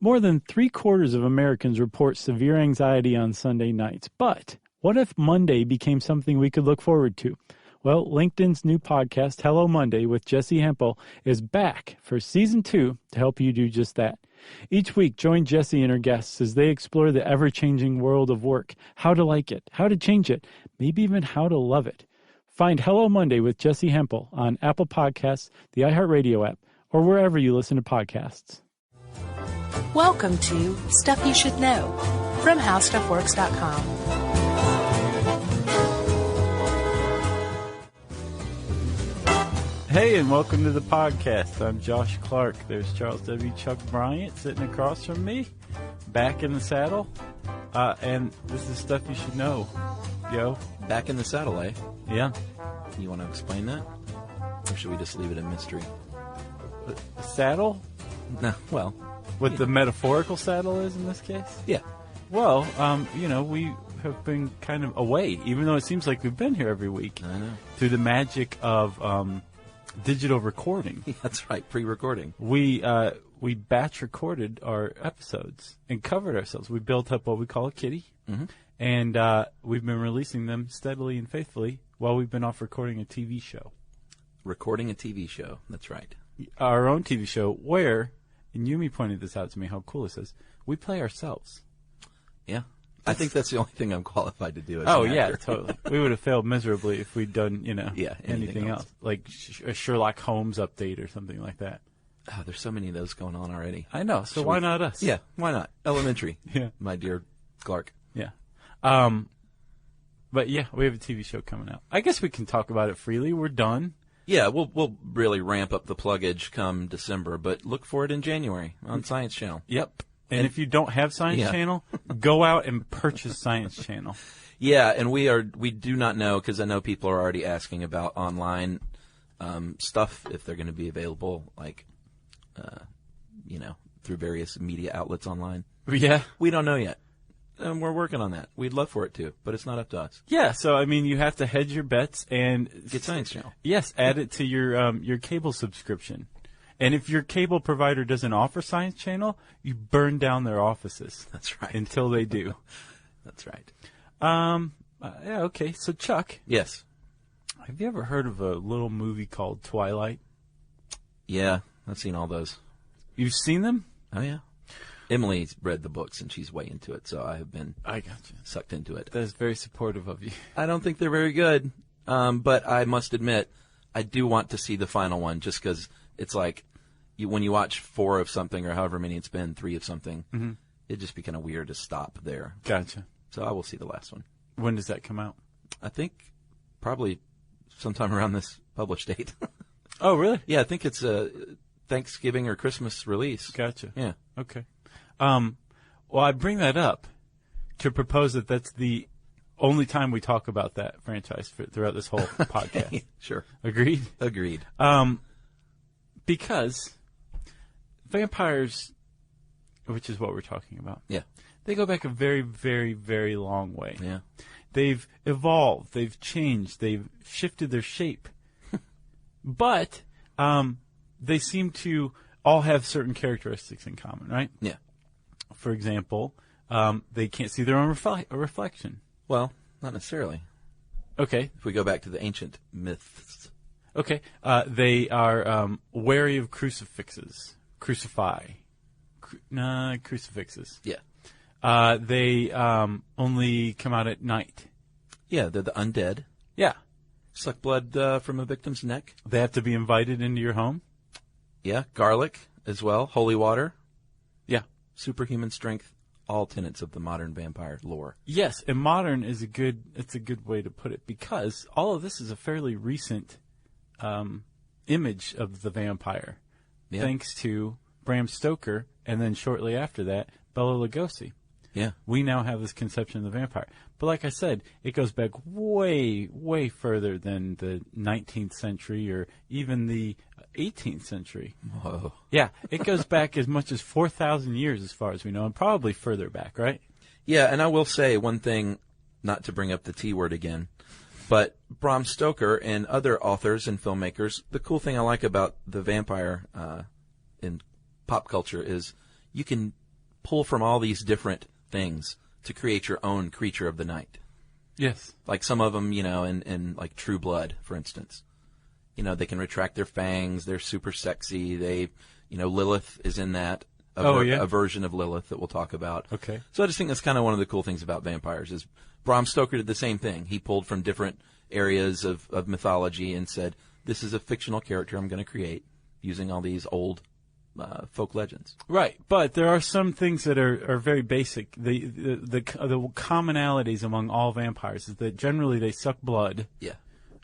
More than 3/4 of Americans report severe anxiety on Sunday nights. But what if Monday became something we could look forward to? Well, LinkedIn's new podcast, Hello Monday, with Jesse Hempel, is back for Season 2 to help you do just that. Each week, join Jesse and her guests as they explore the ever-changing world of work, how to like it, how to change it, maybe even how to love it. Find Hello Monday with Jesse Hempel on Apple Podcasts, the iHeartRadio app, or wherever you listen to podcasts. Welcome to Stuff You Should Know from HowStuffWorks.com. Hey, and welcome to the podcast. I'm Josh Clark. There's Charles W. Chuck Bryant sitting across from me, back in the saddle. And this is Stuff You Should Know. Yo. Back in the saddle, eh? Yeah. You want to explain that? Or should we just leave it a mystery? The saddle? No, well. What the metaphorical saddle is in this case? Yeah. Well, we have been kind of away, even though it seems like we've been here every week. I know. Through the magic of digital recording. That's right, pre-recording. We batch recorded our episodes and covered ourselves. We built up what we call a kitty, and we've been releasing them steadily and faithfully while we've been off recording a TV show. Recording a TV show, that's right. Our own TV show where, and Yumi pointed this out to me, how cool this is, we play ourselves. Yeah. I think that's the only thing I'm qualified to do. Oh, yeah, totally. We would have failed miserably if we'd done, anything else. Like a Sherlock Holmes update or something like that. Oh, there's so many of those going on already. I know, so why not us? Yeah, why not? Elementary. Yeah. My dear Clark. Yeah. But yeah, we have a TV show coming out. I guess we can talk about it freely. We're done. Yeah, we'll really ramp up the pluggage come December, but look for it in January on Science Channel. Yep. And if you don't have Science Channel, go out and purchase Science Channel. Yeah, and we do not know, because I know people are already asking about online stuff, if they're going to be available, like, through various media outlets online. Yeah. We don't know yet. And we're working on that. We'd love for it to, but it's not up to us. Yeah, so, you have to hedge your bets and get Science Channel. Yes, add it to your cable subscription. And if your cable provider doesn't offer Science Channel, you burn down their offices. That's right. Until they do. That's right. Yeah, okay. So, Chuck. Yes. Have you ever heard of a little movie called Twilight? Yeah, I've seen all those. You've seen them? Oh, yeah. Emily's read the books, and she's way into it, so I have been sucked into it. That is very supportive of you. I don't think they're very good, but I must admit, I do want to see the final one, just because it's like, when you watch 4 of something, or however many it's been, 3 of something, it'd just be kind of weird to stop there. Gotcha. So I will see the last one. When does that come out? I think probably sometime around this published date. Oh, really? Yeah, I think it's a Thanksgiving or Christmas release. Gotcha. Yeah. Okay. Well, I bring that up to propose that that's the only time we talk about that franchise throughout this whole podcast. Sure. Agreed? Agreed. Because vampires, which is what we're talking about, they go back a very, very, very long way. Yeah. They've evolved. They've changed. They've shifted their shape. But they seem to all have certain characteristics in common, right? Yeah. For example, they can't see their own reflection. Well, not necessarily. Okay. If we go back to the ancient myths. Okay. They are wary of crucifixes. Crucifixes. Yeah. They only come out at night. Yeah, they're the undead. Yeah. Suck blood from a victim's neck. They have to be invited into your home. Yeah, garlic as well, holy water. Yeah. Superhuman strength, all tenets of the modern vampire lore. Yes, and modern is a good way to put it, because all of this is a fairly recent image of the vampire, thanks to Bram Stoker, and then shortly after that, Bela Lugosi. Yeah. We now have this conception of the vampire. But like I said, it goes back way, way further than the 19th century or even the 18th century. Whoa. Yeah, it goes back as much as 4,000 years as far as we know, and probably further back, right? Yeah, and I will say one thing, not to bring up the T word again, but Bram Stoker and other authors and filmmakers, the cool thing I like about the vampire in pop culture is you can pull from all these different things to create your own creature of the night. Yes. Like some of them, in like True Blood, for instance. They can retract their fangs. They're super sexy. Lilith is in that. A version of Lilith that we'll talk about. Okay. So I just think that's kind of one of the cool things about vampires is Bram Stoker did the same thing. He pulled from different areas of mythology and said, this is a fictional character I'm going to create using all these old folk legends. Right, but there are some things that are very basic. The commonalities among all vampires is that generally they suck blood. Yeah.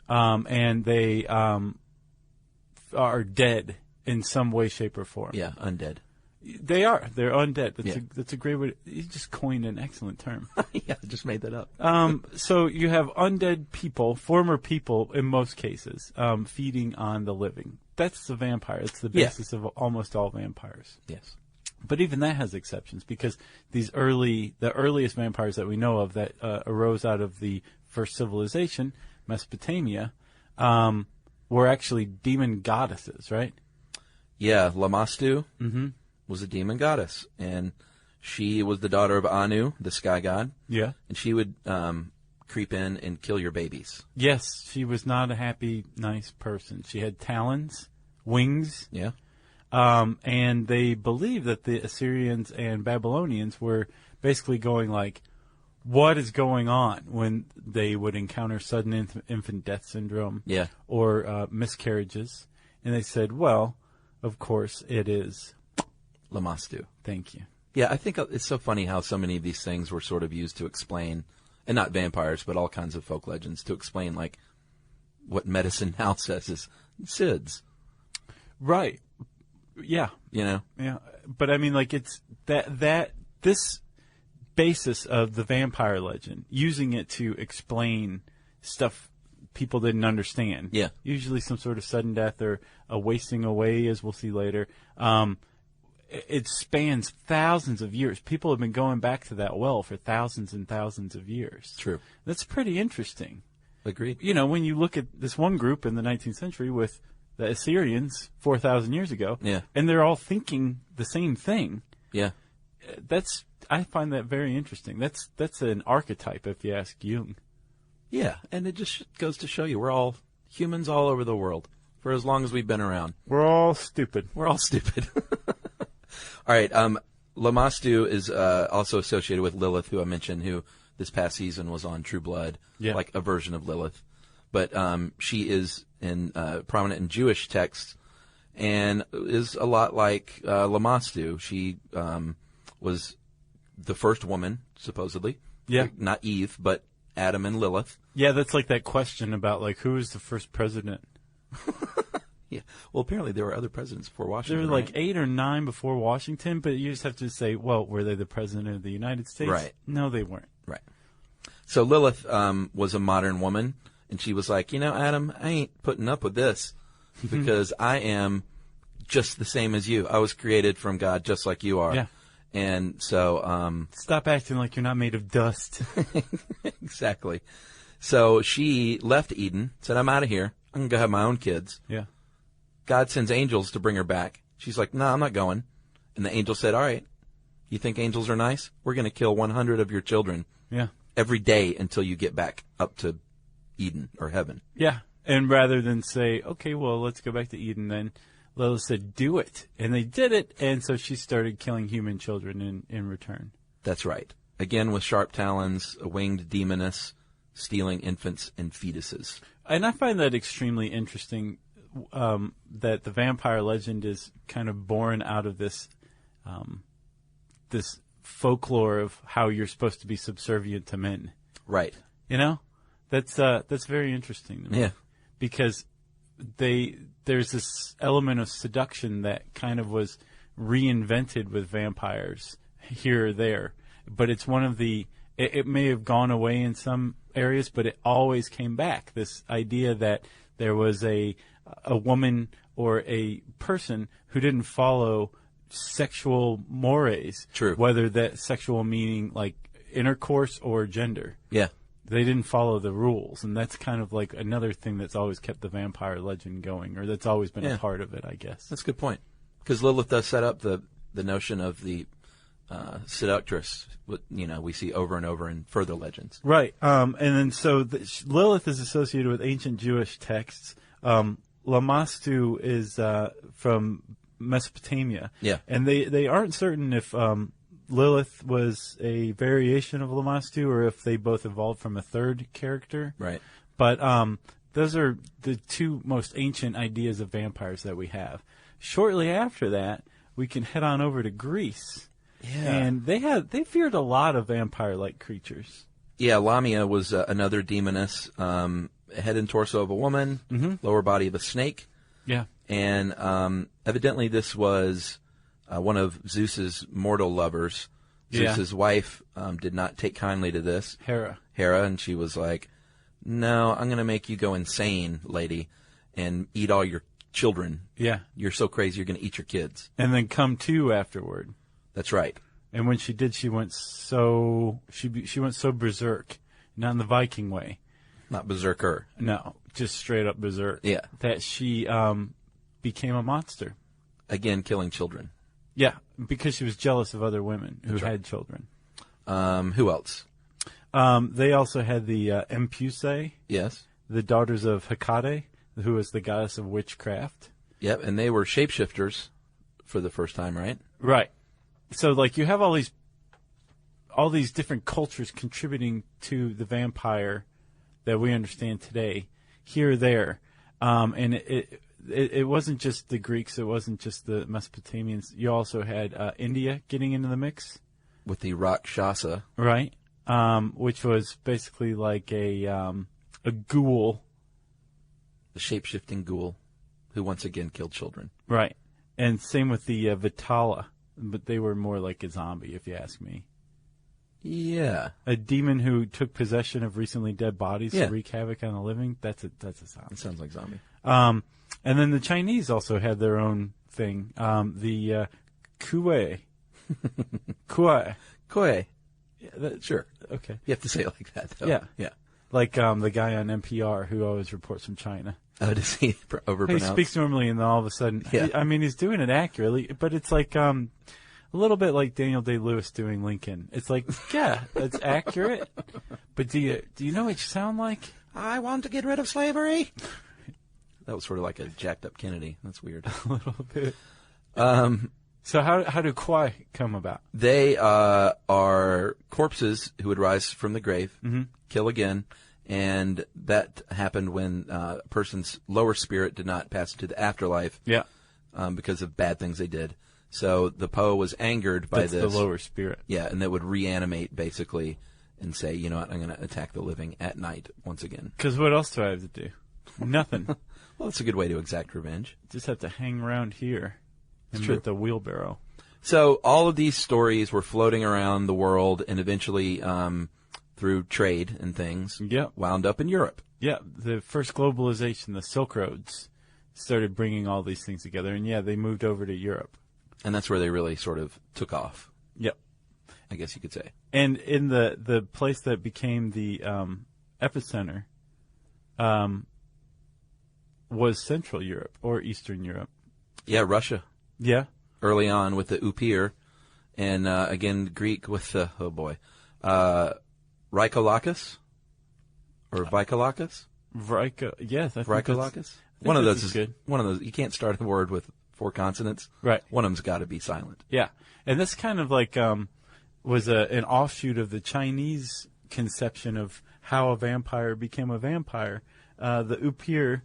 And they are dead in some way, shape, or form. Yeah, undead. They are. They're undead. That's a great way. You just coined an excellent term. Yeah, I just made that up. So you have undead people, former people in most cases, feeding on the living. That's the vampire. It's the basis of almost all vampires. Yes. But even that has exceptions because the earliest vampires that we know of that arose out of the first civilization, Mesopotamia, were actually demon goddesses, right? Yeah, Lamashtu was a demon goddess, and she was the daughter of Anu, the sky god. Yeah. And she would creep in and kill your babies. Yes, she was not a happy, nice person. She had talons, wings. Yeah. And they believed that the Assyrians and Babylonians were basically going like, what is going on when they would encounter sudden infant death syndrome or miscarriages. And they said, well, of course it is Lamashtu. Thank you. Yeah, I think it's so funny how so many of these things were sort of used to explain, and not vampires, but all kinds of folk legends, to explain like what medicine now says is SIDS. Right. Yeah. Yeah. But I mean, like, it's this basis of the vampire legend, using it to explain stuff people didn't understand. Yeah. Usually some sort of sudden death or a wasting away, as we'll see later. It spans thousands of years. People have been going back to that well for thousands and thousands of years. True. That's pretty interesting. Agreed. When you look at this one group in the 19th century with the Assyrians 4,000 years ago, and they're all thinking the same thing. Yeah. I find that very interesting. That's an archetype, if you ask Jung. Yeah, and it just goes to show you we're all humans all over the world for as long as we've been around. We're all stupid. We're all stupid. All right. Lamashtu is also associated with Lilith, who I mentioned, who this past season was on True Blood, like a version of Lilith. But she is prominent in Jewish texts and is a lot like Lamashtu. She was the first woman, supposedly. Yeah. Not Eve, but Adam and Lilith. Yeah, that's like that question about, like, who was the first president? Yeah. Well, apparently there were other presidents before Washington. There were like 8 or 9 before Washington, but you just have to say, well, were they the president of the United States? Right. No, they weren't. Right. So Lilith was a modern woman, and she was like, Adam, I ain't putting up with this because I am just the same as you. I was created from God just like you are. Yeah. And so... stop acting like you're not made of dust. Exactly. So she left Eden, said, I'm out of here. I'm going to go have my own kids. Yeah. God sends angels to bring her back. She's like, no, I'm not going. And the angel said, all right, you think angels are nice? We're going to kill 100 of your children every day until you get back up to Eden or heaven. Yeah. And rather than say, okay, well, let's go back to Eden then, Lilith said, do it. And they did it. And so she started killing human children in return. That's right. Again, with sharp talons, a winged demoness, stealing infants and fetuses. And I find that extremely interesting, that the vampire legend is kind of born out of this this folklore of how you're supposed to be subservient to men. Right. That's very interesting to me. Yeah. Because there's this element of seduction that kind of was reinvented with vampires here or there. But it's one of it may have gone away in some areas, but it always came back. This idea that there was a woman or a person who didn't follow sexual mores. True. Whether that sexual meaning like intercourse or gender. Yeah. They didn't follow the rules, and that's kind of like another thing that's always kept the vampire legend going, or that's always been a part of it, I guess. That's a good point. Because Lilith does set up the notion of the seductress. We see over and over in further legends. Right. And then so Lilith is associated with ancient Jewish texts. Lamashtu is from Mesopotamia. Yeah. And they aren't certain if Lilith was a variation of Lamashtu or if they both evolved from a third character. Right. But those are the two most ancient ideas of vampires that we have. Shortly after that, we can head on over to Greece. Yeah. And they feared a lot of vampire-like creatures. Yeah, Lamia was another demoness, head and torso of a woman, lower body of a snake. Yeah. And evidently this was one of Zeus's mortal lovers. Yeah. Zeus's wife did not take kindly to this. Hera. And she was like, no, I'm going to make you go insane, lady, and eat all your children. Yeah. You're so crazy, you're going to eat your kids. And then come to afterward. That's right. And when she did, she went so berserk, not in the Viking way. Not berserker. No, just straight up berserk. Yeah. That she became a monster. Again, killing children. Yeah, because she was jealous of other women who That's right. had children. Who else? They also had the Empusae, Yes. the daughters of Hecate, who was the goddess of witchcraft. Yep, and they were shapeshifters for the first time, right? Right. So, like, you have all these different cultures contributing to the vampire that we understand today, here or there. And it wasn't just the Greeks, it wasn't just the Mesopotamians. You also had India getting into the mix. With the Rakshasa. Right. Which was basically like a ghoul. The shape-shifting ghoul who once again killed children. Right. And same with the Vitala, but they were more like a zombie, if you ask me. Yeah. A demon who took possession of recently dead bodies Yeah. to wreak havoc on the living. That's a It zombie. sounds like zombie. And then the Chinese also had their own thing. The Kuei. Kuei. Koi. Yeah, Sure. okay. You have to say it like that, though. Yeah. Yeah. Like the guy on NPR who always reports from China. Oh, does he He overpronounce? speaks normally, and then all of a sudden, Yeah. I mean, he's doing it accurately, but it's like a little bit like Daniel Day-Lewis doing Lincoln. It's like, yeah, that's accurate, but do you know what you sound like? I want to get rid of slavery. That was sort of like a jacked up Kennedy. That's weird. A little bit. So how do Kwai come about? They are corpses who would rise from the grave, kill again, and that happened when a person's lower spirit did not pass into the afterlife Yeah, because of bad things they did. So the Poe was angered by that's this. the lower spirit. Yeah, and that would reanimate basically and say, you know what, I'm going to attack the living at night once again. Because what else do I have to do? Nothing. Well, it's a good way to exact revenge. Just have to hang around here and true. with the wheelbarrow. So all of these stories were floating around the world and eventually, through trade and things, Yep. wound up in Europe. Yeah, the first globalization, the Silk Roads, started bringing all these things together, and yeah, they moved over to Europe. And that's where they really sort of took off, Yep. I guess you could say. And in the place that became the epicenter was Central Europe or Eastern Europe. Yeah, Russia, Yeah. early on with the Upir, and again, Greek with the, oh boy, Rykolakis? Or Vikolakis? Yes, I think Rykolakis? One One of that's those is good. One of those. You can't start a word with 4 consonants. Right. One of them's got to be silent. Yeah, and this kind of like was an offshoot of the Chinese conception of how a vampire became a vampire. The Upir,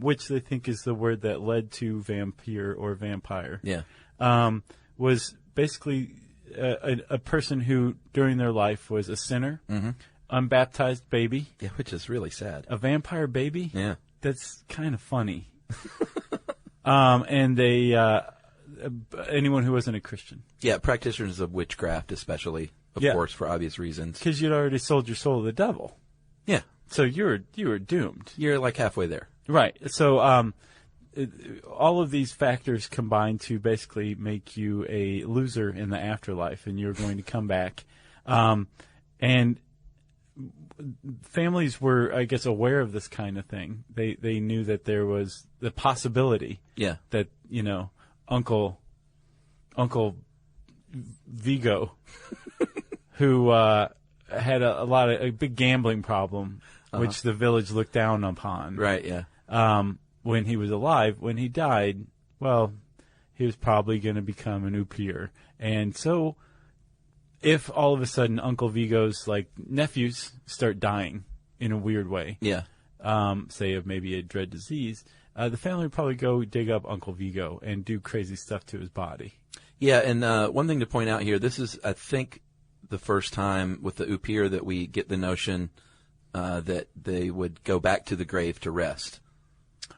which they think is the word that led to vampire or vampire, Yeah. was basically a person who during their life was a sinner, unbaptized baby, Yeah, which is really sad. a vampire baby. Yeah. That's kind of funny. And anyone who wasn't a Christian. Yeah, practitioners of witchcraft, especially, of Yeah. course, for obvious reasons. Because you'd already sold your soul to the devil. Yeah, So you were doomed. you're like halfway there. Right. So all of these factors combine to basically make you a loser in the afterlife, and you're going to come back. And families were, I guess, aware of this kind of thing. They knew that there was the possibility Yeah. that, Uncle Vigo, who had a big gambling problem, which the village looked down upon. Right, yeah. When he was alive. When he died, well, he was probably going to become an Upir. And so, if all of a sudden Uncle Vigo's nephews start dying in a weird way, Yeah. say of maybe a dread disease, the family would probably go dig up Uncle Vigo and do crazy stuff to his body. Yeah, and one thing to point out here, this is, I think, the first time with the Upir that we get the notion that they would go back to the grave to rest.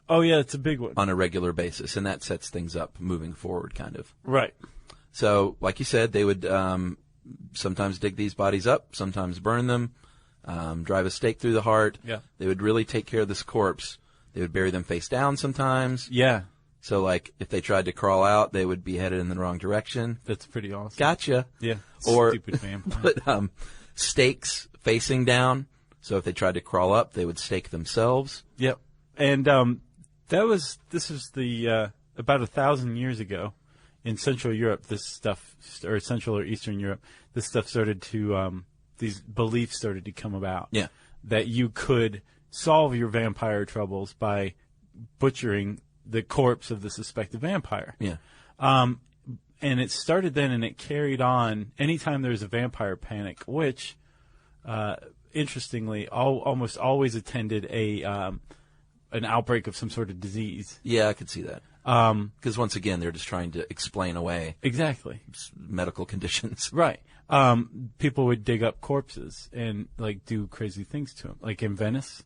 Oh, yeah, it's a big one. On a regular basis, and that sets things up moving forward, kind of. Right. So, like you said, they would sometimes dig these bodies up, sometimes burn them, drive a stake through the heart. Yeah. They would really take care of this corpse. They would bury them face down sometimes. Yeah. So, if they tried to crawl out, they would be headed in the wrong direction. That's pretty awesome. Gotcha. Yeah. Or stupid vampire. put stakes facing down. So if they tried to crawl up, they would stake themselves. Yep. And this was the about 1,000 years ago in Central Europe. This stuff, or Central or Eastern Europe, this stuff started to these beliefs started to come about. Yeah. That you could solve your vampire troubles by butchering the corpse of the suspected vampire. Yeah. And it started then, and it carried on anytime there was a vampire panic, which, interestingly, almost always attended an outbreak of some sort of disease. Yeah, I could see that. Because once again, they're just trying to explain away Exactly. medical conditions. Right. People would dig up corpses and do crazy things to them. Like in Venice,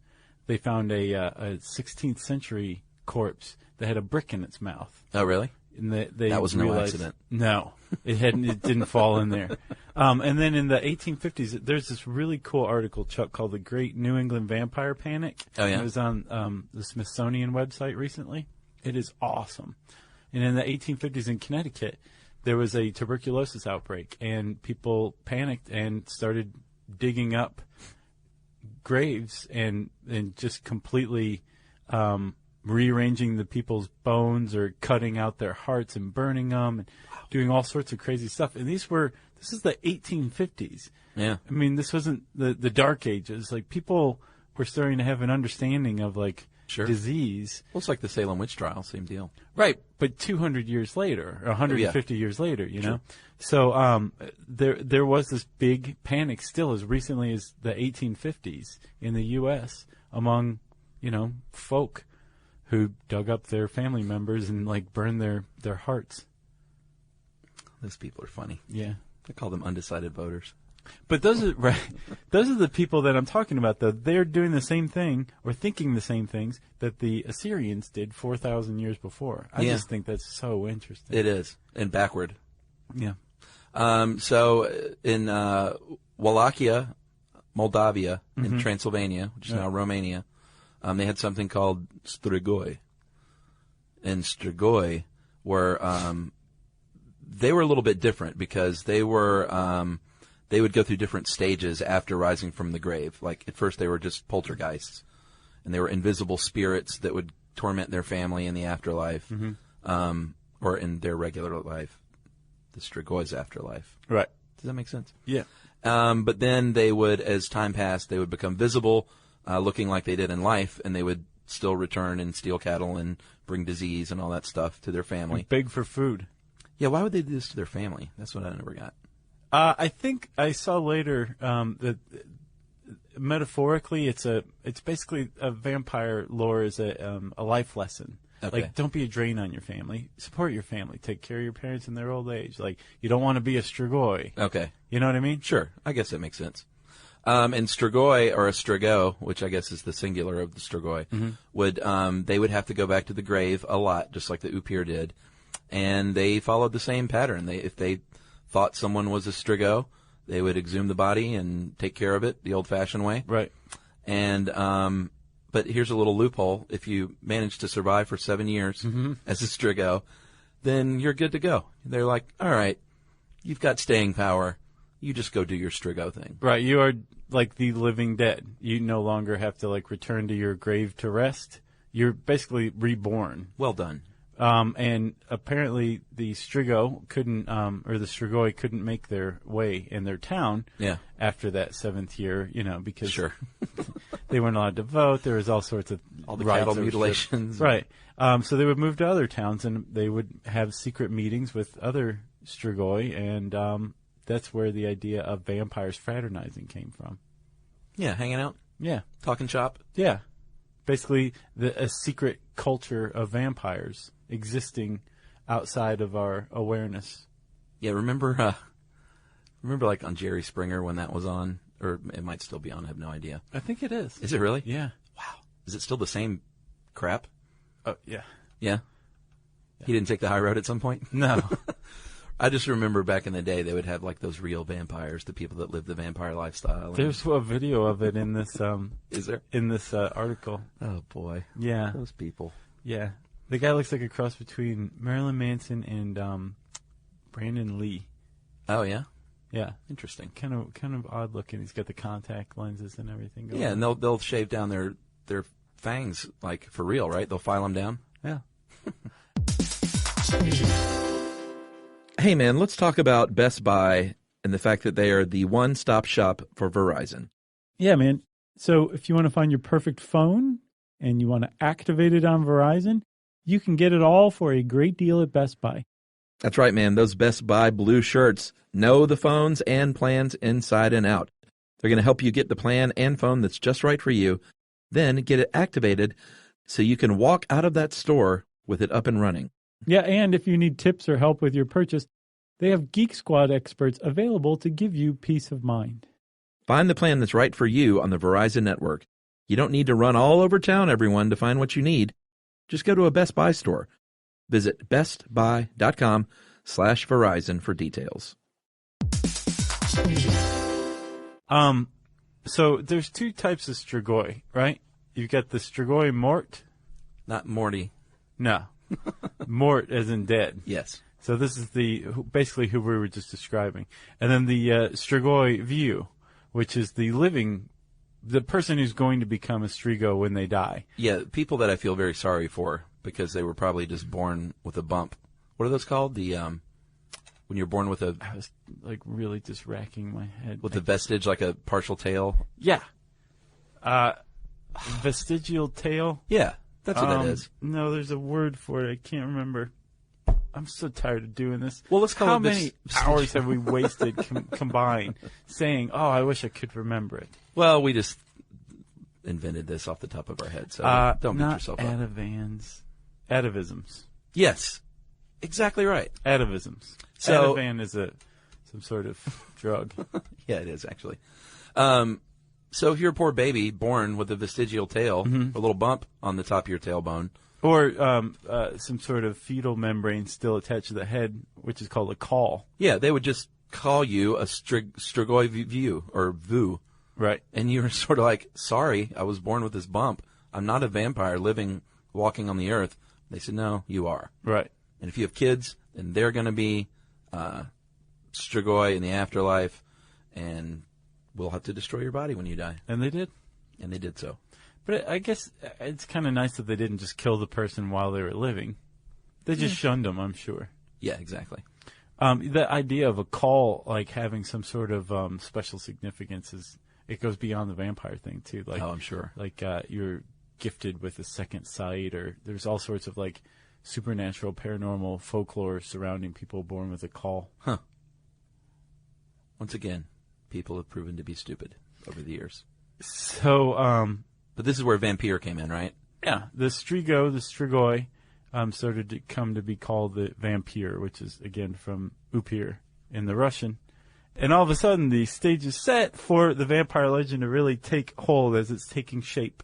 they found a 16th century corpse that had a brick in its mouth. Oh, really? And they That was no realized, accident. No, it didn't fall in there. And then in the 1850s, there's this really cool article, Chuck, called "The Great New England Vampire Panic." Oh, yeah? It was on the Smithsonian website recently. It is awesome. And in the 1850s in Connecticut, there was a tuberculosis outbreak, and people panicked and started digging up graves and just completely rearranging the people's bones or cutting out their hearts and burning them and doing all sorts of crazy stuff. And this is the 1850s. Yeah. I mean, this wasn't the Dark Ages. People were starting to have an understanding of Sure. disease. Well, it's like the Salem witch trial, same deal. Right, but 200 years later, or 150 years later, you know? So there was this big panic still as recently as the 1850s in the U.S. among, folk who dug up their family members and, burned their hearts. Those people are funny. Yeah. I call them undecided voters. But those are right. Those are the people that I'm talking about, though. They're doing the same thing or thinking the same things that the Assyrians did 4,000 years before. I just think that's so interesting. It is. And backward. Yeah. So in Wallachia, Moldavia, in Transylvania, which is now Romania, they had something called strigoi. And strigoi were they were a little bit different because they were they would go through different stages after rising from the grave. At first they were just poltergeists, and they were invisible spirits that would torment their family in the afterlife, or in their regular life, the Strigoi's afterlife. Right. Does that make sense? Yeah. But then they would, as time passed, they would become visible, looking like they did in life, and they would still return and steal cattle and bring disease and all that stuff to their family. Beg for food. Yeah, why would they do this to their family? That's what I never got. I think I saw later that metaphorically, it's basically a vampire lore is a life lesson. Okay. Don't be a drain on your family. Support your family. Take care of your parents in their old age. You don't want to be a strigoi. Okay. You know what I mean? Sure. I guess that makes sense. And strigoi, or a strigo, which I guess is the singular of the strigoi, they would have to go back to the grave a lot, just like the Upir did. And they followed the same pattern. If they thought someone was a strigo, they would exhume the body and take care of it the old-fashioned way. Right. And but here's a little loophole: if you manage to survive for 7 years as a strigo, then you're good to go. They're like, all right, you've got staying power. You just go do your strigo thing. Right. You are like the living dead. You no longer have to return to your grave to rest. You're basically reborn. Well done. And apparently the Strigo couldn't, or the Strigoi couldn't make their way in their town. Yeah. After that 7th year, because Sure. they weren't allowed to vote. There was all sorts of All the rights cattle that were mutilations. stripped. Right. So they would move to other towns and they would have secret meetings with other Strigoi, and that's where the idea of vampires fraternizing came from. Yeah, hanging out, Yeah. talking shop. Yeah. Basically, a secret culture of vampires existing outside of our awareness. Yeah, remember like on Jerry Springer when that was on, or it might still be on. I have no idea. I think it is. Is it really? Yeah. Wow. Is it still the same crap? Oh, yeah. Yeah. He didn't take the high road at some point? No. I just remember back in the day they would have like those real vampires, the people that live the vampire lifestyle. There's a video of it in this Is there? in this article. Oh boy. Yeah. Those people. Yeah. The guy looks like a cross between Marilyn Manson and Brandon Lee. Oh yeah? Yeah. Interesting. Kind of odd looking. He's got the contact lenses and everything going Yeah, on. and they'll shave down their fangs like for real, right? They'll file them down. Yeah. Hey man, let's talk about Best Buy and the fact that they are the one-stop shop for Verizon. Yeah, man. So if you want to find your perfect phone and you want to activate it on Verizon, you can get it all for a great deal at Best Buy. That's right, man. Those Best Buy blue shirts know the phones and plans inside and out. They're going to help you get the plan and phone that's just right for you, then get it activated so you can walk out of that store with it up and running. Yeah, and if you need tips or help with your purchase, they have Geek Squad experts available to give you peace of mind. Find the plan that's right for you on the Verizon network. You don't need to run all over town, everyone, to find what you need. Just go to a Best Buy store. Visit bestbuy.com/Verizon for details. So there's two types of Strigoi, right? You've got the Strigoi Mort. Not Morty. No. Mort as in dead. Yes. So this is basically who we were just describing. And then the Strigoi View, which is the person who's going to become a Strigo when they die. Yeah, people that I feel very sorry for because they were probably just born with a bump. What are those called? When you're born with I was like really just racking my head. the vestige, like a partial tail. Yeah. Vestigial tail. Yeah, that's what it is. No, there's a word for it. I can't remember. I'm so tired of doing this. Well, let's call How it many hours have we wasted combined saying, "Oh, I wish I could remember it." Well, we just invented this off the top of our head, so don't beat yourself up. Atavisms. Yes, exactly right. Atavisms. So- Ativan is some sort of drug. Yeah, it is actually. So if you're a poor baby born with a vestigial tail, a little bump on the top of your tailbone, Or some sort of fetal membrane still attached to the head, which is called a caul. yeah, they would just call you a Strigoi view or vu. Right. And you were sort of like, sorry, I was born with this bump. I'm not a vampire walking on the earth. They said, no, you are. Right. And if you have kids, then they're going to be Strigoi in the afterlife, and we'll have to destroy your body when you die. And they did. And they did so. But I guess it's kind of nice that they didn't just kill the person while they were living. They just shunned them, I'm sure. Yeah, exactly. The idea of a call, like having some sort of special significance, it goes beyond the vampire thing too. Like, Oh, I'm sure. Like you're gifted with a second sight, or there's all sorts of like supernatural, paranormal folklore surrounding people born with a call. Huh. Once again, people have proven to be stupid over the years. So, But this is where vampire came in, right? yeah, the Strigoi, started to come to be called the vampire, which is again from upir in the Russian. And all of a sudden, the stage is set for the vampire legend to really take hold as it's taking shape.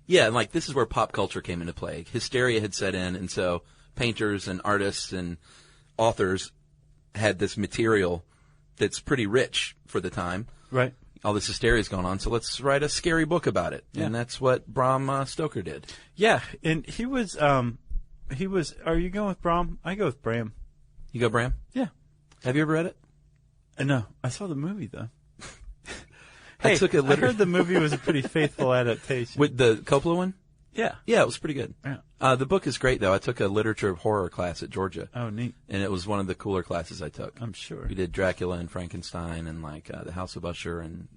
Yeah, and like this is where pop culture came into play. Hysteria had set in, and so painters and artists and authors had this material that's pretty rich for the time. Right. All this hysteria is going on, so let's write a scary book about it. Yeah. And that's what Bram Stoker did. Yeah, and he was. Are you going with Bram? I go with Bram. You go, Bram? Yeah. Have you ever read it? No, I saw the movie though. I took it I heard the movie was a pretty faithful adaptation. With the Coppola one? Yeah. Yeah, it was pretty good. Yeah. The book is great, though. I took a literature of horror class at Georgia. Oh, neat. And it was one of the cooler classes I took. I'm sure. We did Dracula and Frankenstein and The House of Usher and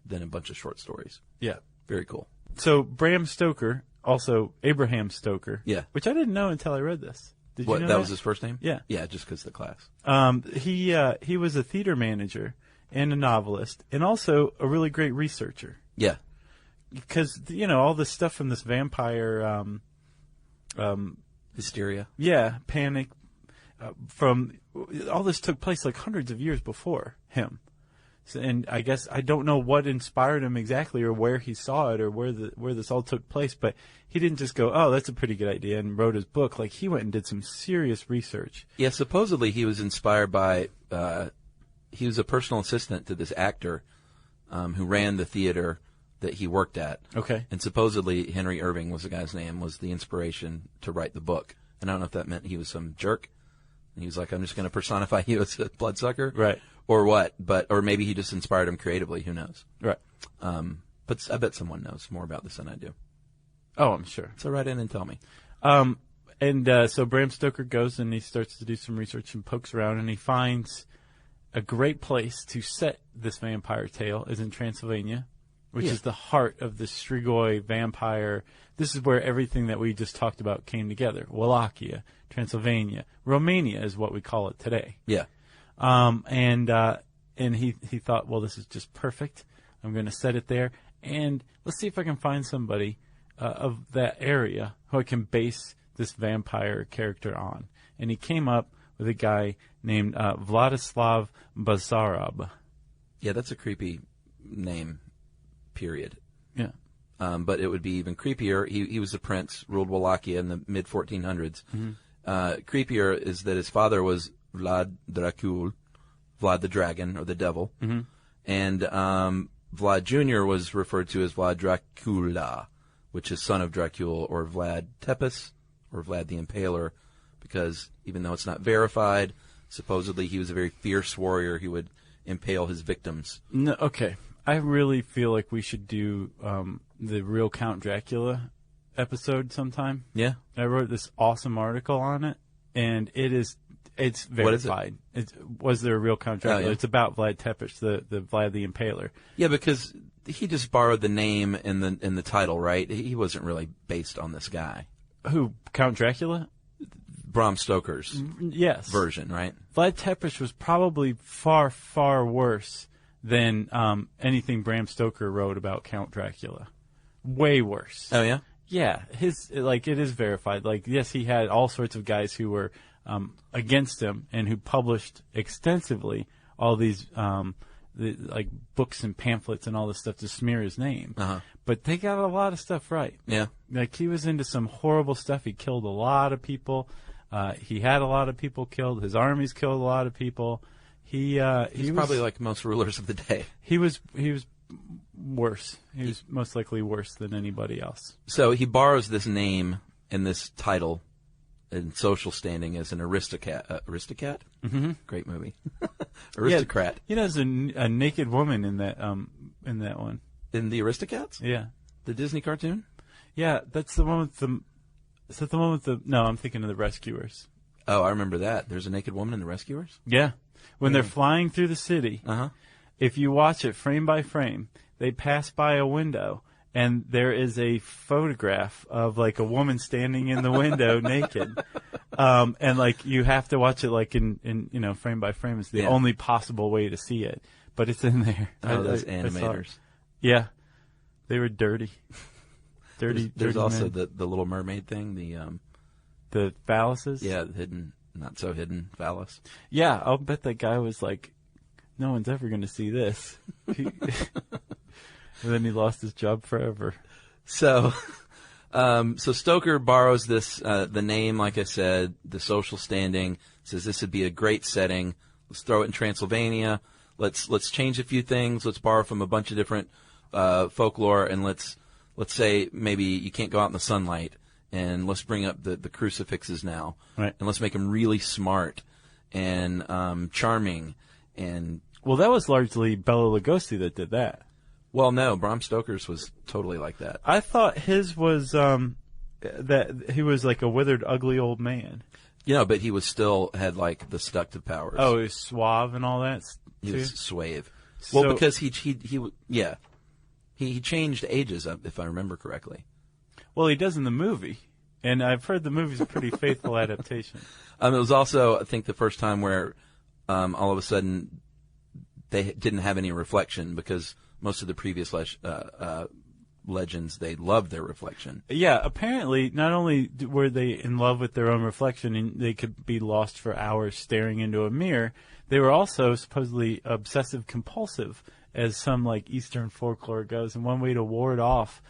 then a bunch of short stories. Yeah. Very cool. So Bram Stoker, also Abraham Stoker. Yeah. Which I didn't know until I read this. Did What, you know that that? was his first name? Yeah. Yeah, just because of the class. He was a theater manager and a novelist and also a really great researcher. Yeah. Because, all this stuff from this vampire, Hysteria. yeah, panic, from all this took place like hundreds of years before him. So, and I guess I don't know what inspired him exactly or where he saw it or where this all took place, but he didn't just go, oh, that's a pretty good idea and wrote his book. Like, he went and did some serious research. Yeah, supposedly he was inspired by, he was a personal assistant to this actor who ran the theater that he worked at. Okay. And supposedly Henry Irving was the guy's name, was the inspiration to write the book. And I don't know if that meant he was some jerk. And he was like, I'm just going to personify you as a bloodsucker. Right. Or what, or maybe he just inspired him creatively, who knows. Right. But I bet someone knows more about this than I do. Oh, I'm sure. So write in and tell me. So Bram Stoker goes and he starts to do some research and pokes around and he finds a great place to set this vampire tale is in Transylvania, which is the heart of the Strigoi vampire. This is where everything that we just talked about came together. Wallachia, Transylvania, Romania is what we call it today. Yeah. And he thought, well, this is just perfect. I'm going to set it there, and let's see if I can find somebody of that area who I can base this vampire character on. And he came up with a guy named Vladislav Bazarov. Yeah, that's a creepy name, period. Yeah. But it would be even creepier. He was a prince, ruled Wallachia in the mid-1400s. Mm-hmm. Creepier is that his father was Vlad Dracul, Vlad the Dragon, or the Devil. Mm-hmm. And Vlad Jr. was referred to as Vlad Dracula, which is son of Dracul, or Vlad Tepes, or Vlad the Impaler, because even though it's not verified, supposedly he was a very fierce warrior. He would impale his victims. No, okay. I really feel like we should do the real Count Dracula episode sometime. Yeah. I wrote this awesome article on it, and it's verified. What is Was there a real Count Dracula? Oh, yeah. It's about Vlad Tepes, the Vlad the Impaler. Yeah, because he just borrowed the name in the title, right? He wasn't really based on this guy. Who, Count Dracula? Bram Stoker's Yes. version, right? Vlad Tepes was probably far, far worse than anything Bram Stoker wrote about Count Dracula. Way worse. Oh, yeah? Yeah, it is verified. Like, yes, he had all sorts of guys who were against him and who published extensively all these books and pamphlets and all this stuff to smear his name. Uh-huh. But they got a lot of stuff right. Yeah. Like, he was into some horrible stuff. He killed a lot of people. He had a lot of people killed. His armies killed a lot of people. He was probably like most rulers of the day. He was worse. He was most likely worse than anybody else. So he borrows this name and this title and social standing as an aristocrat. Aristocrat? Mm-hmm. Great movie. Aristocrat. Yeah, there's a naked woman in that one. In the Aristocats? Yeah. The Disney cartoon? Yeah, that's the one with the... Is that the one with the... No, I'm thinking of the Rescuers. Oh, I remember that. There's a naked woman in the Rescuers? Yeah. When they're flying through the city, if you watch it frame by frame, they pass by a window, and there is a photograph of, like, a woman standing in the window naked. And, like, you have to watch it, like, in frame by frame. It's the only possible way to see it. But it's in there. Oh, those animators. Yeah. They were dirty. There's also men. the Little Mermaid thing, the phalluses? Yeah, hidden, not so hidden phallus. Yeah, I'll bet that guy was like, no one's ever going to see this. And then he lost his job forever. So Stoker borrows this, the name, like I said, the social standing, says this would be a great setting. Let's throw it in Transylvania. Let's change a few things. Let's borrow from a bunch of different folklore, and let's say maybe you can't go out in the sunlight, and let's bring up the crucifixes now, right? And let's make them really smart and charming. And well, that was largely Bela Lugosi that did that. Well, no, Bram Stoker's was totally like that. I thought his was that he was like a withered, ugly old man. But he was still had like the seductive powers. Oh, he was suave and all that. He too? was suave. So- Well, because he changed ages, if I remember correctly. Well, he does in the movie, and I've heard the movie's a pretty faithful adaptation. It was also, I think, the first time where all of a sudden they didn't have any reflection, because most of the previous legends, they loved their reflection. Yeah, apparently, not only were they in love with their own reflection and they could be lost for hours staring into a mirror, they were also supposedly obsessive compulsive, as some like Eastern folklore goes. And one way to ward off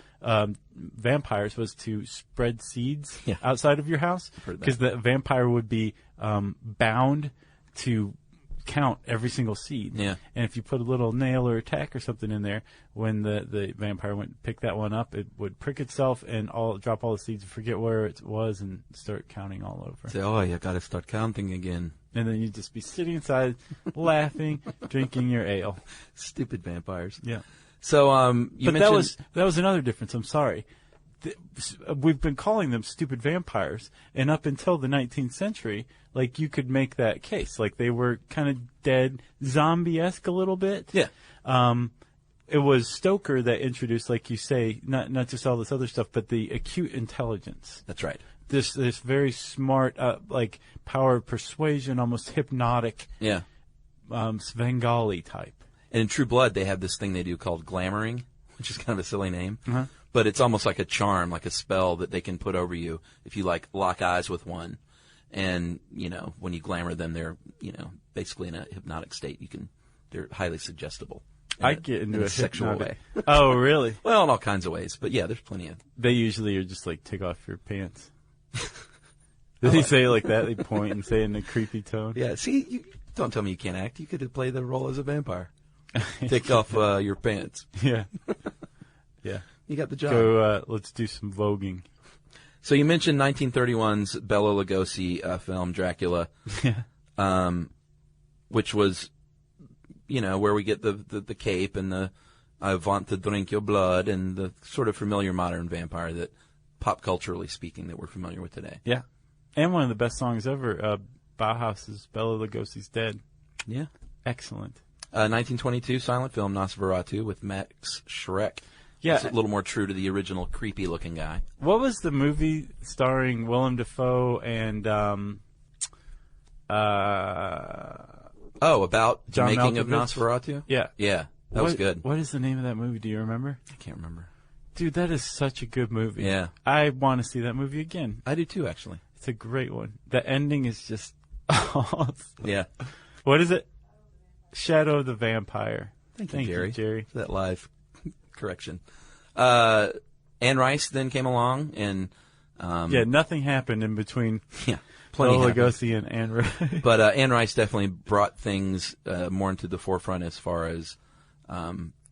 vampires was to spread seeds outside of your house, because the vampire would be bound to count every single seed. Yeah. And if you put a little nail or a tack or something in there, when the vampire went to pick that one up, it would prick itself and drop all the seeds, forget where it was, and start counting all over. Say, oh, you got to start counting again. And then you'd just be sitting inside, laughing, drinking your ale. Stupid vampires. Yeah. So you But mentioned that was another difference. I'm sorry. We've been calling them stupid vampires, and up until the 19th century, like, you could make that case. Like, they were kind of dead, zombie-esque a little bit. Yeah. It was Stoker that introduced, like you say, not just all this other stuff, but the acute intelligence. That's right. This very smart, like, power of persuasion, almost hypnotic, Yeah. Svengali type. And in True Blood, they have this thing they do called glamoring, which is kind of a silly name. Uh-huh. But it's almost like a charm, like a spell that they can put over you if you, like, lock eyes with one. And, when you glamour them, they're, basically in a hypnotic state. They're highly suggestible. I get into a sexual hypnotic way. Oh, really? Well, in all kinds of ways. But, yeah, there's plenty of... They usually are just like, take off your pants. Did he say it like that? They point and say it in a creepy tone? Yeah, see, don't tell me you can't act. You could play the role as a vampire. Take off your pants. Yeah. Yeah. You got the job. Go, let's do some voguing. So you mentioned 1931's Bela Lugosi film, Dracula. Yeah. Which was, where we get the cape and the I want to drink your blood and the sort of familiar modern vampire that, pop culturally speaking, that we're familiar with today. Yeah. And one of the best songs ever, Bauhaus's Bela Lugosi's Dead. Yeah. Excellent. 1922 silent film, Nosferatu, with Max Schreck. Yeah. It's a little more true to the original creepy-looking guy. What was the movie starring Willem Dafoe and about the John making of Malkovich? Nosferatu? Yeah. Yeah, that was good. What is the name of that movie? Do you remember? I can't remember. Dude, that is such a good movie. Yeah. I want to see that movie again. I do too, actually. It's a great one. The ending is just awesome. Yeah. What is it? Shadow of the Vampire. Thank you, Jerry. For that live correction. Anne Rice then came along, and Yeah, nothing happened in between yeah, plenty Bela happened. Lugosi and Anne Rice. But Anne Rice definitely brought things more into the forefront as far as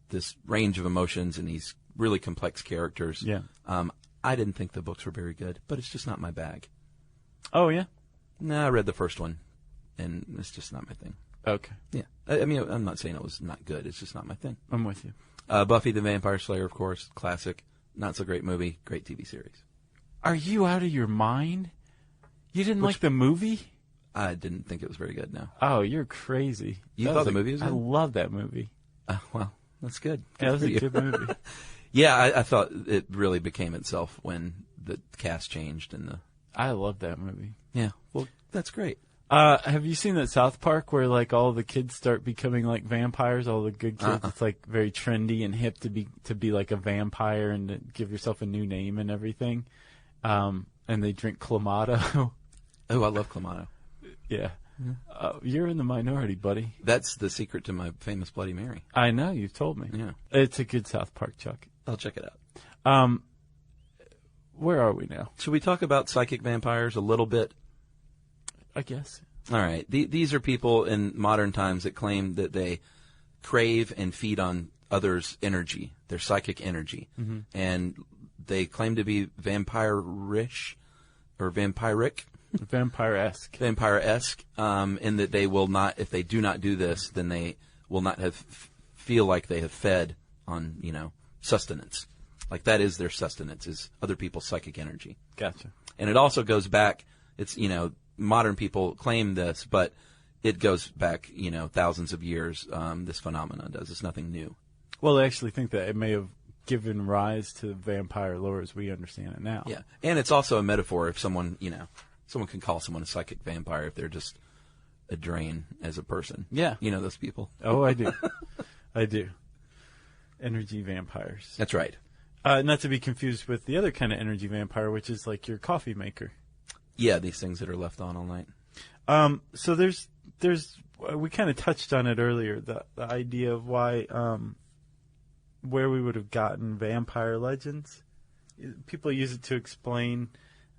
this range of emotions and these really complex characters. Yeah. I didn't think the books were very good, but it's just not my bag. Oh, yeah? No, I read the first one, and it's just not my thing. Okay. Yeah. I mean, I'm not saying it was not good. It's just not my thing. I'm with you. Buffy the Vampire Slayer, of course, classic. Not so great movie, great TV series. Are you out of your mind? You didn't like the movie? I didn't think it was very good, no. Oh, you're crazy. You That thought was the movie was I good? love that movie. Well, that's good. Yeah, that was for a you. good movie. Yeah, I thought it really became itself when the cast changed and the... I love that movie. Yeah, well, that's great. Have you seen that South Park where like all the kids start becoming like vampires? All the good kids, it's like very trendy and hip to be like a vampire and to give yourself a new name and everything. And they drink Clamato. Oh, I love Clamato. Yeah, you're in the minority, buddy. That's the secret to my famous Bloody Mary. I know, you've told me. Yeah. It's a good South Park, Chuck. I'll check it out. Where are we now? Should we talk about psychic vampires a little bit? I guess. All right. These are people in modern times that claim that they crave and feed on others' energy, their psychic energy. Mm-hmm. And they claim to be vampire-ish or vampiric. Vampire-esque. Vampire-esque, in that they will not, if they do not do this, then they will not feel like they have fed on, sustenance. Like that is their sustenance, is other people's psychic energy. Gotcha. And it also goes back, it's, modern people claim this, but it goes back, thousands of years, this phenomenon does. It's nothing new. Well, I actually think that it may have given rise to vampire lore as we understand it now. Yeah. And it's also a metaphor if someone, someone can call someone a psychic vampire if they're just a drain as a person. Yeah. You know those people. Oh, I do. I do. Energy vampires. That's right. Not to be confused with the other kind of energy vampire, which is like your coffee maker. Yeah, these things that are left on all night. So there's we kind of touched on it earlier, the idea of why, where we would have gotten vampire legends. People use it to explain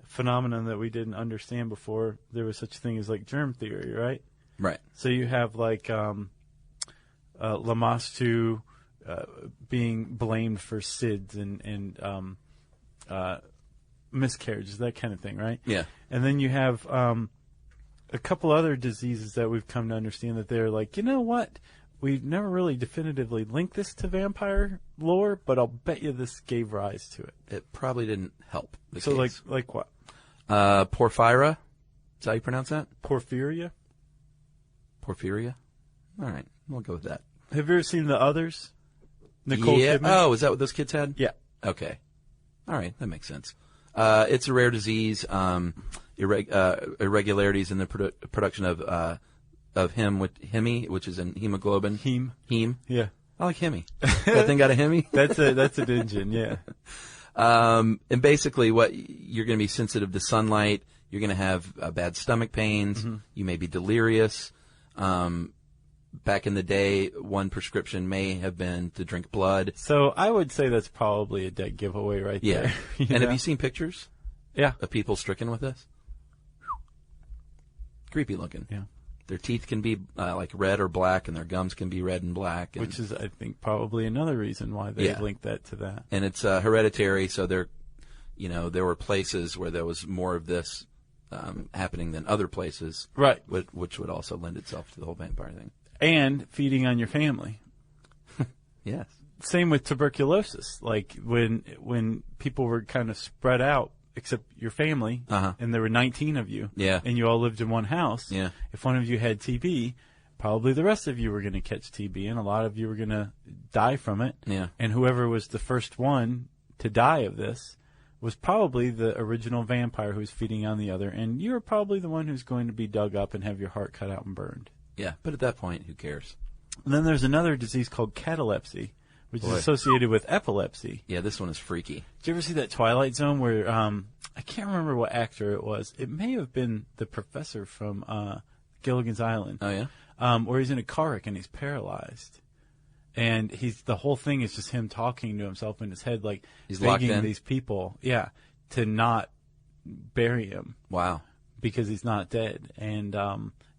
a phenomenon that we didn't understand before there was such a thing as like germ theory, right? Right. So you have like Lamastु being blamed for SIDS and miscarriages, that kind of thing, right? Yeah. And then you have a couple other diseases that we've come to understand that they're like, you know what? We've never really definitively linked this to vampire lore, but I'll bet you this gave rise to it. It probably didn't help the So case. like what? Porphyra? Is that how you pronounce that? Porphyria? Porphyria? All right. We'll go with that. Have you ever seen The Others? Nicole yeah. Kidman? Oh, is that what those kids had? Yeah. Okay. All right. That makes sense. It's a rare disease. Irregularities in the production of heme, which is in hemoglobin. Heme. Yeah. I like heme. That thing got a heme? That's an engine, yeah. And basically what you're going to be sensitive to sunlight. You're going to have bad stomach pains. Mm-hmm. You may be delirious. Back in the day, one prescription may have been to drink blood. So I would say that's probably a dead giveaway right there. And have you seen pictures? Yeah. Of people stricken with this? Creepy looking. Yeah. Their teeth can be like red or black, and their gums can be red and black. And, which is, I think, probably another reason why they linked that to that. And it's hereditary, so there were places where there was more of this happening than other places. Right. Which would also lend itself to the whole vampire thing. And feeding on your family. Yes. Same with tuberculosis. Like when people were kind of spread out, except your family, and there were 19 of you, and you all lived in one house. Yeah. If one of you had TB, probably the rest of you were going to catch TB, and a lot of you were going to die from it. Yeah. And whoever was the first one to die of this was probably the original vampire who was feeding on the other, and you're probably the one who's going to be dug up and have your heart cut out and burned. Yeah, but at that point, who cares? And then there's another disease called catalepsy, which is associated with epilepsy. Yeah, this one is freaky. Did you ever see that Twilight Zone where, I can't remember what actor it was. It may have been the professor from Gilligan's Island. Oh, yeah? Where he's in a car wreck and he's paralyzed. And the whole thing is just him talking to himself in his head, like he's begging these people, to not bury him. Wow. Because he's not dead. And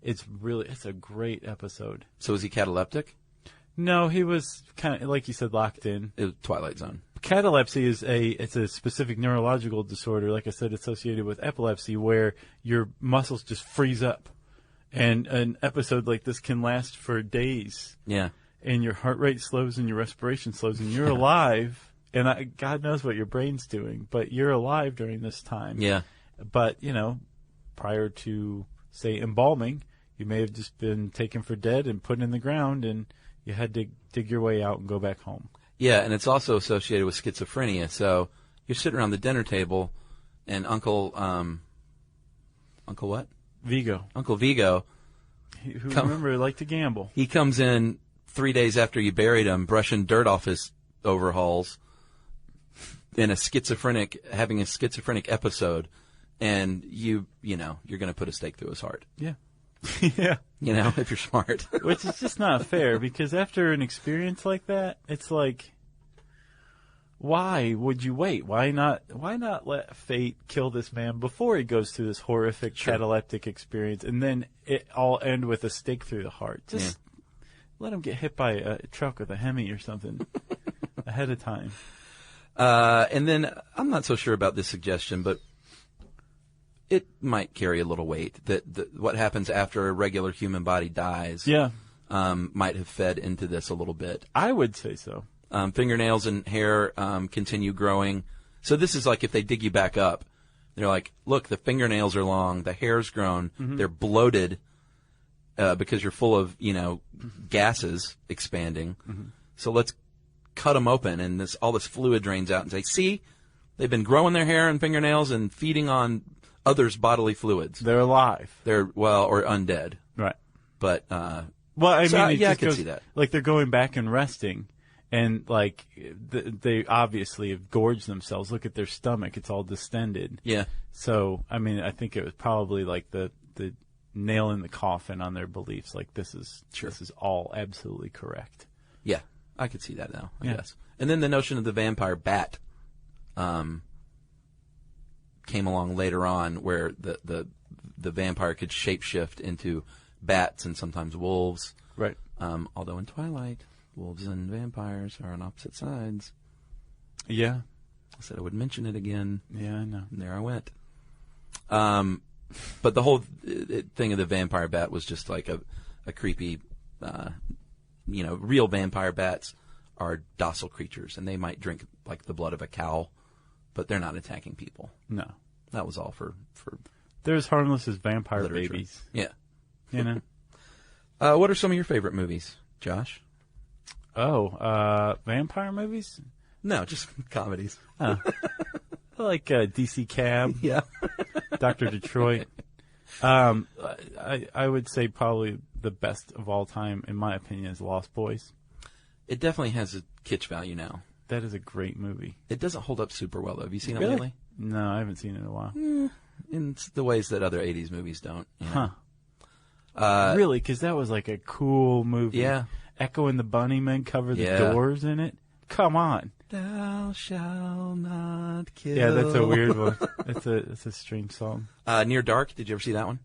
it's a great episode. So is he cataleptic? No, he was kind of, like you said, locked in. It was Twilight Zone. Catalepsy is a specific neurological disorder, like I said, associated with epilepsy, where your muscles just freeze up. And an episode like this can last for days. Yeah. And your heart rate slows and your respiration slows, and you're alive. And God knows what your brain's doing, but you're alive during this time. Yeah. But, prior to, say, embalming, you may have just been taken for dead and put in the ground, and you had to dig your way out and go back home. Yeah, and it's also associated with schizophrenia. So you're sitting around the dinner table, and Uncle what? Vigo. Uncle Vigo. Remember, liked to gamble. He comes in 3 days after you buried him, brushing dirt off his overalls, having a schizophrenic episode, and you're going to put a stake through his heart. Yeah. Yeah. If you're smart. Which is just not fair, because after an experience like that, it's like, why would you wait? Why not let fate kill this man before he goes through this horrific cataleptic experience, and then it all end with a stake through the heart? Just let him get hit by a truck with a Hemi or something ahead of time. And then I'm not so sure about this suggestion, but it might carry a little weight that what happens after a regular human body dies might have fed into this a little bit. I would say so. Fingernails and hair continue growing. So this is like if they dig you back up, they're like, look, the fingernails are long, the hair's grown, they're bloated because you're full of, gases expanding. So let's cut them open, and all this fluid drains out and say, see, they've been growing their hair and fingernails and feeding on others' bodily fluids. They're alive. Or undead. Right. But, I could see that. Like they're going back and resting, and like they obviously have gorged themselves. Look at their stomach; it's all distended. Yeah. So I think it was probably like the nail in the coffin on their beliefs. Like this is all absolutely correct. Yeah, I could see that now. I guess. And then the notion of the vampire bat came along later on, where the vampire could shapeshift into bats and sometimes wolves. Right. Although in Twilight, wolves and vampires are on opposite sides. Yeah. I said I would mention it again. Yeah, I know. And there I went. But the whole thing of the vampire bat was just like a creepy, real vampire bats are docile creatures, and they might drink like the blood of a cow, but they're not attacking people. No. That was all for they're as harmless as vampire literature. babies. Yeah. What are some of your favorite movies, Josh? Vampire movies? No, just comedies. I like DC Cab. Yeah. Dr. Detroit. I would say probably the best of all time, in my opinion, is Lost Boys. It definitely has a kitsch value now. That is a great movie. It doesn't hold up super well, though. Have you seen it Really? lately? No, I haven't seen it in a while. In the ways that other 80s movies don't. Really? Because that was like a cool movie. Yeah. Echo and the Bunnymen cover the Yeah. doors in it. Come on. Thou shalt not kill. Yeah, that's a weird one. It's a strange song. Near Dark, did you ever see that one?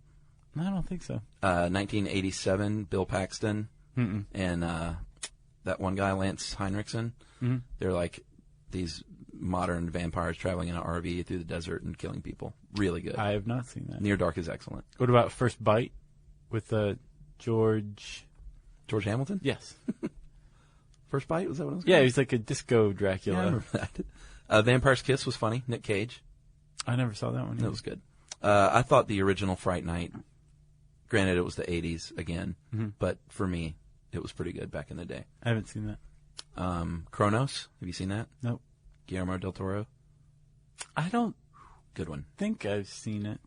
I don't think so. 1987, Bill Paxton and that one guy, Lance Henriksen. They're like these modern vampires traveling in an RV through the desert and killing people. Really good. I have not seen that. Near Dark is excellent. What about First Bite with George Hamilton? Yes. First Bite? Was that what it was called? Yeah, he's like a disco Dracula. Yeah, I remember that. Vampire's Kiss was funny. Nick Cage. I never saw that one. That was good. I thought the original Fright Night, granted it was the 80s again, but for me, it was pretty good back in the day. I haven't seen that. Kronos, have you seen that? Nope. Guillermo del Toro. I don't Good one. think I've seen it.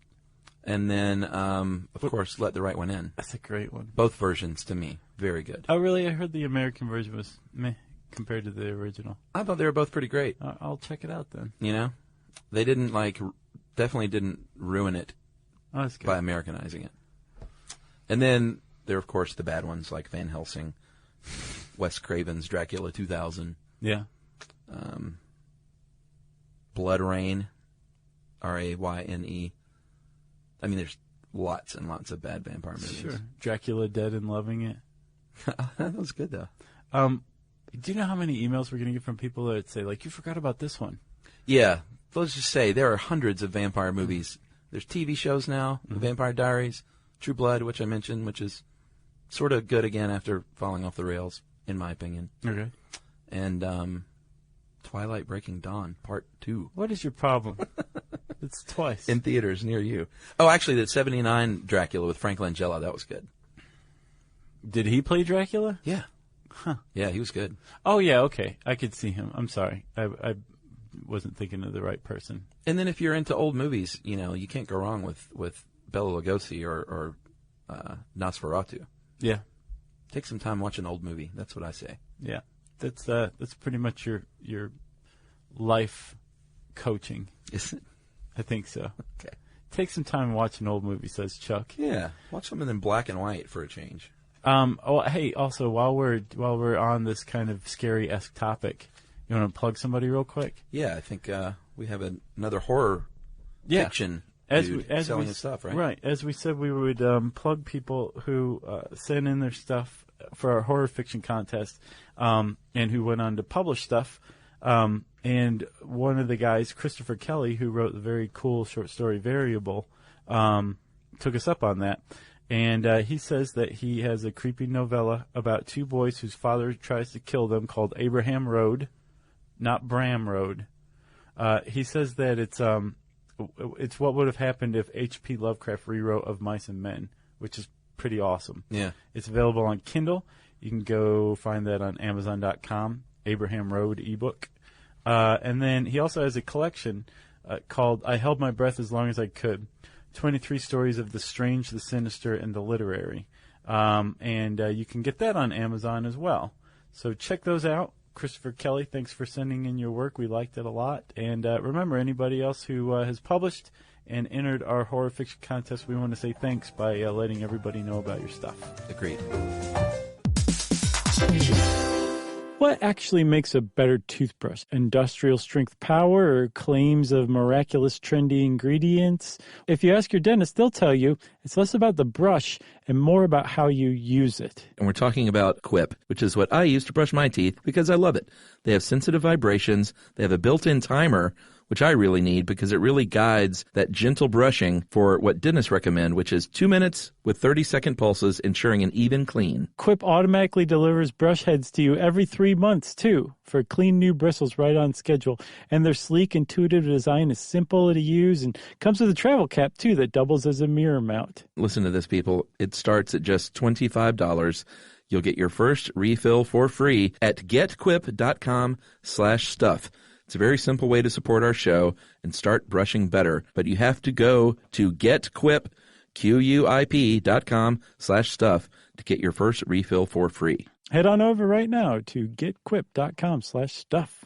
And then, of course, Let the Right One In. That's a great one. Both versions, to me, very good. Oh, really? I heard the American version was meh compared to the original. I thought they were both pretty great. I'll check it out then. They didn't definitely didn't ruin it Oh, that's good. by Americanizing it. And then there are, of course, the bad ones like Van Helsing, Wes Craven's Dracula 2000, Yeah. Blood Rain, Rayne. I mean, there's lots and lots of bad vampire movies. Sure. Dracula Dead and Loving It. That was good, though. Do you know how many emails we're going to get from people that say, like, you forgot about this one? Yeah. Let's just say there are hundreds of vampire movies. There's TV shows now, The Vampire Diaries, True Blood, which I mentioned, which is sort of good again after falling off the rails, in my opinion. Okay. And Twilight Breaking Dawn, Part 2. What is your problem? It's twice. In theaters near you. Oh, actually, the 79 Dracula with Frank Langella, that was good. Did he play Dracula? Yeah. Huh. Yeah, he was good. Oh, yeah, okay. I could see him. I'm sorry. I wasn't thinking of the right person. And then if you're into old movies, you can't go wrong with Bela Lugosi or Nosferatu. Yeah. Take some time, watch an old movie. That's what I say. Yeah. That's pretty much your life coaching. Is it? I think so. Okay. Take some time and watch an old movie, says Chuck. Yeah. Watch something in black and white for a change. Hey, also, while we're on this kind of scary-esque topic, you want to plug somebody real quick? Yeah, I think we have another horror fiction dude selling his stuff, right? Right. As we said, we would plug people who send in their stuff for our horror fiction contest and who went on to publish stuff. And one of the guys, Christopher Kelly, who wrote the very cool short story Variable, took us up on that. And he says that he has a creepy novella about two boys whose father tries to kill them called Abraham Road, not Bram Road. He says that it's what would have happened if H.P. Lovecraft rewrote Of Mice and Men, which is pretty awesome. Yeah. It's available on Kindle. You can go find that on Amazon.com, Abraham Road ebook. And then he also has a collection called I Held My Breath as Long as I Could, 23 stories of the strange, the sinister, and the literary. And you can get that on Amazon as well. So check those out. Christopher Kelly, thanks for sending in your work. We liked it a lot. And remember, anybody else who has published and entered our horror fiction contest, we want to say thanks by letting everybody know about your stuff. Agreed. What actually makes a better toothbrush? Industrial strength power or claims of miraculous trendy ingredients? If you ask your dentist, they'll tell you it's less about the brush and more about how you use it. And we're talking about Quip, which is what I use to brush my teeth because I love it. They have sensitive vibrations. They have a built-in timer, which I really need because it really guides that gentle brushing for what dentists recommend, which is 2 minutes with 30-second pulses, ensuring an even clean. Quip automatically delivers brush heads to you every 3 months, too, for clean new bristles right on schedule. And their sleek, intuitive design is simple to use and comes with a travel cap, too, that doubles as a mirror mount. Listen to this, people. It starts at just $25. You'll get your first refill for free at getquip.com/stuff. It's a very simple way to support our show and start brushing better. But you have to go to getquip.com/stuff to get your first refill for free. Head on over right now to getquip.com/stuff.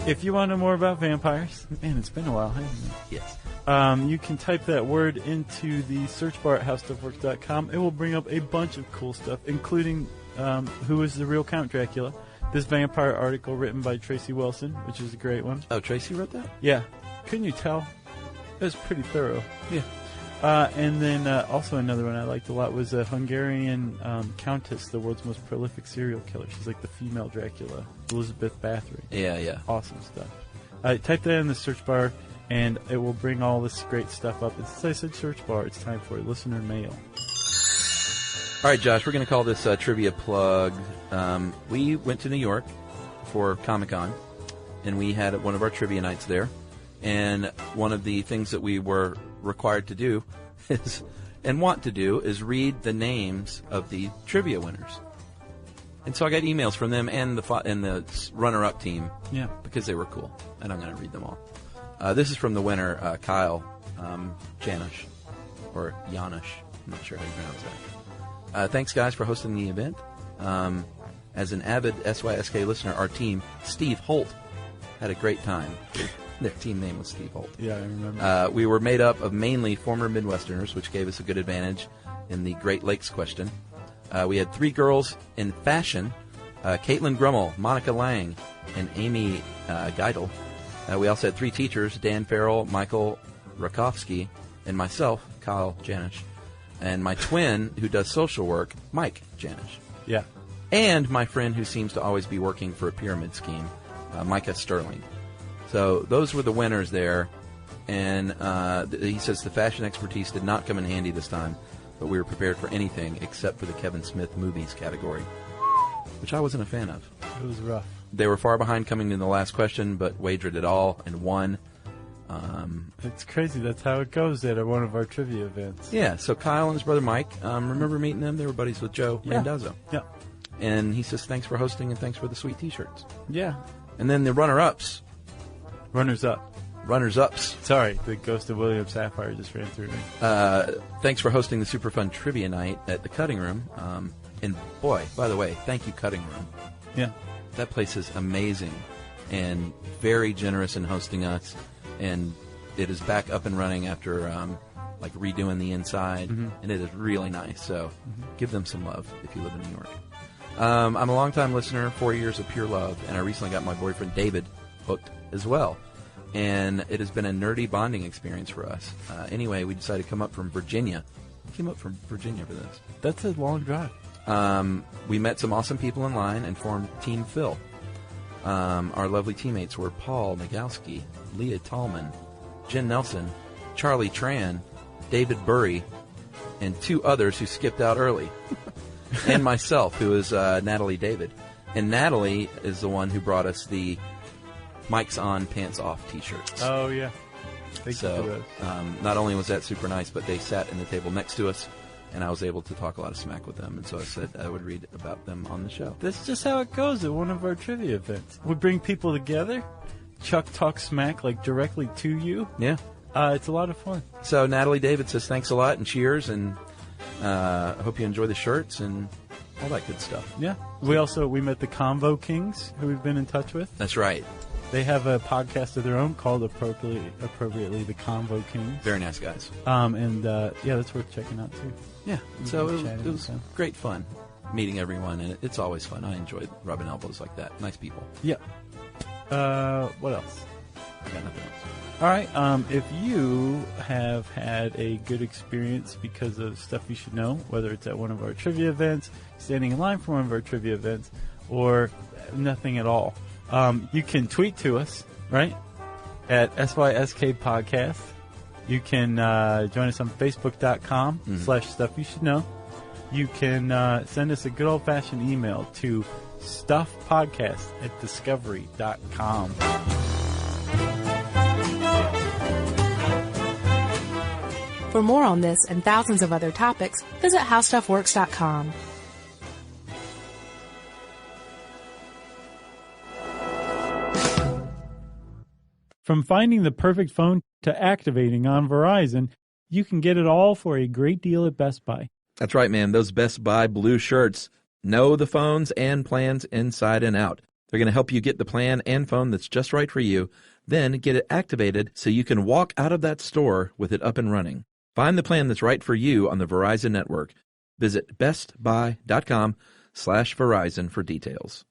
If you want to know more about vampires, man, it's been a while, hasn't it? Yes. You can type that word into the search bar at howstuffworks.com. It will bring up a bunch of cool stuff, including who is the real Count Dracula. This vampire article written by Tracy Wilson, which is a great one. Oh, Tracy wrote that? Yeah. Couldn't you tell? It was pretty thorough. Yeah. And then also another one I liked a lot was a Hungarian countess, the world's most prolific serial killer. She's like the female Dracula, Elizabeth Bathory. Yeah. Awesome stuff. Type that in the search bar, and it will bring all this great stuff up. And since I said search bar, it's time for listener mail. All right, Josh, we're going to call this trivia plug. We went to New York for Comic-Con, and we had one of our trivia nights there. And one of the things that we were required to do is, and want to do, is read the names of the trivia winners. And so I got emails from them and the runner-up team, Yeah. because they were cool, and I'm going to read them all. This is from the winner, Kyle Janish, or Janish. I'm not sure how you pronounce that. Thanks, guys, for hosting the event. As an avid SYSK listener, our team, Steve Holt, had a great time. Their team name was Steve Holt. Yeah, I remember. We were made up of mainly former Midwesterners, which gave us a good advantage in the Great Lakes question. We had 3 girls in fashion, Caitlin Grummel, Monica Lang, and Amy Geidel. We also had 3 teachers, Dan Farrell, Michael Rakowski, and myself, Kyle Janish, and my twin, who does social work, Mike Janish. Yeah. And my friend who seems to always be working for a pyramid scheme, Micah Sterling. So those were the winners there. And he says the fashion expertise did not come in handy this time, but we were prepared for anything except for the Kevin Smith movies category, which I wasn't a fan of. It was rough. They were far behind coming in the last question, but wagered it all and won. It's crazy. That's how it goes at one of our trivia events. Yeah, so Kyle and his brother Mike, remember meeting them? They were buddies with Joe Randazzo. Yeah. And he says, thanks for hosting and thanks for the sweet T-shirts. Yeah. And then the runner-ups. Runners-ups. Sorry, the Ghost of William Sapphire just ran through me. Thanks for hosting the super fun trivia night at the Cutting Room. And boy, by the way, thank you, Cutting Room. Yeah. That place is amazing and very generous in hosting us. And it is back up and running after like redoing the inside, and it is really nice. So give them some love if you live in New York. I'm a longtime listener, 4 years of pure love, and I recently got my boyfriend David hooked as well. And it has been a nerdy bonding experience for us. Anyway, we decided to come up from Virginia. We came up from Virginia for this. That's a long drive. We met some awesome people in line and formed Team Phil. Our lovely teammates were Paul Nagowski, Leah Tallman, Jen Nelson, Charlie Tran, David Burry, and 2 others who skipped out early, and myself, who is Natalie David. And Natalie is the one who brought us the Mike's On, Pants Off t-shirts. Oh, yeah. Thank you for So those. not only was that super nice, but they sat in the table next to us, and I was able to talk a lot of smack with them. And so I said I would read about them on the show. That's just how it goes at one of our trivia events. We bring people together. Chuck talks smack like directly to you. Yeah. It's a lot of fun. So Natalie David says thanks a lot and cheers, and I hope you enjoy the shirts and all that good stuff. Yeah. We met the Convo Kings, who we've been in touch with. That's right. They have a podcast of their own called appropriately the Convo Kings. Very nice guys. That's worth checking out too. Yeah. So Chatting it with was them. great fun meeting everyone, and it's always fun. I enjoy rubbing elbows like that. Nice people. Yeah. What else? I got nothing else. All right. If you have had a good experience because of stuff you should know, whether it's at one of our trivia events, standing in line for one of our trivia events, or nothing at all, you can tweet to us, right, at SYSK Podcast. You can join us on Facebook.com/Stuff You Should Know. You can send us a good old-fashioned email to stuffpodcast@discovery.com. For more on this and thousands of other topics, visit howstuffworks.com. From finding the perfect phone to activating on Verizon, you can get it all for a great deal at Best Buy. That's right, man. Those Best Buy blue shirts know the phones and plans inside and out. They're going to help you get the plan and phone that's just right for you, then get it activated so you can walk out of that store with it up and running. Find the plan that's right for you on the Verizon network. Visit bestbuy.com/Verizon for details.